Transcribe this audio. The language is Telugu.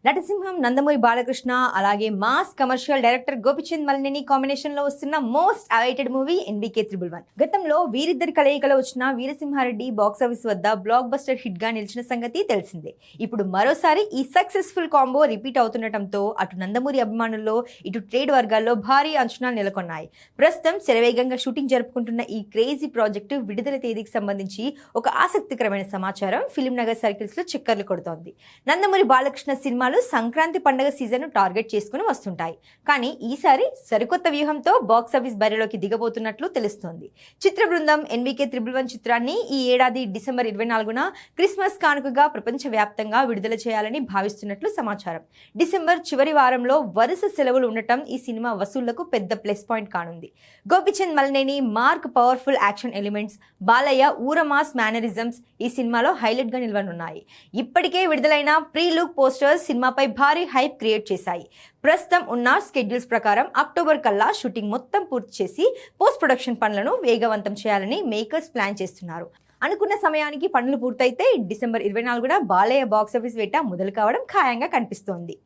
నటసింహం నందమూరి బాలకృష్ణ అలాగే mass commercial director Gopichand Malineni combination లో వస్తున్న మోస్ట్ అవైటెడ్ మూవీ ఎన్బీకే 111. గతంలో వీరిద్దరి కలయికలో వచ్చిన వీరసింహారెడ్డి బాక్సాఫీస్ వద్ద బ్లాక్ బస్టర్ హిట్ గా నిలిచిన సంగతి తెలిసిందే. ఇప్పుడు మరోసారి ఈ సక్సెస్ఫుల్ కాంబో రిపీట్ అవుతుండటంతో అటు నందమూరి అభిమానుల్లో ఇటు ట్రేడ్ వర్గాల్లో భారీ అంచనాలు నెలకొన్నాయి. ప్రస్తుతం శరవేగంగా షూటింగ్ జరుపుకుంటున్న ఈ క్రేజీ ప్రాజెక్టు విడుదల తేదీకి సంబంధించి ఒక ఆసక్తికరమైన సమాచారం ఫిలిం నగర్ సర్కిల్స్ లో చక్కర్లు కొడుతోంది. నందమూరి బాలకృష్ణ సినిమాలు సంక్రాంతి పండుగ సీజన్ టార్గెట్ చేసుకుని వస్తుంటాయి. కానీ ఈసారి సరికొత్త వ్యూహంతో బాక్సాఫీస్ బరిలోకి దిగబోతున్నట్లు తెలుస్తోంది. చిత్ర బృందం ఎన్బీకే 111 చిత్రాన్ని ఈ ఏడాది డిసెంబర్ 24న క్రిస్మస్ కానుకగా ప్రపంచవ్యాప్తంగా విడుదల చేయాలని భావిస్తున్నట్లు సమాచారం. డిసెంబర్ చివరి వారంలో వరుస సెలవులు ఉండటం ఈ సినిమా వసూళ్లకు పెద్ద ప్లస్ పాయింట్ కానుంది. Gopichand Malineni mark powerful action elements, Balayya ఊరమాస్ మేనరిజమ్స్ ఈ సినిమాలో హైలైట్ గా నిలవనున్నాయి. ఇప్పటికే విడుదలైన ప్రీ లుక్ పోస్టర్స్ సినిమాపై భారీ హైప్ క్రియేట్ చేశాయి. ప్రస్తుతం ఉన్న స్కెడ్యూల్స్ ప్రకారం అక్టోబర్ కల్లా షూటింగ్ మొత్తం పూర్తి చేసి పోస్ట్ ప్రొడక్షన్ పనులను వేగవంతం చేయాలని మేకర్స్ ప్లాన్ చేస్తున్నారు. అనుకున్న సమయానికి పనులు పూర్తయితే డిసెంబర్ 24న బాలయ్య బాక్సాఫీస్ వేట మొదలు కావడం ఖాయంగా కనిపిస్తోంది.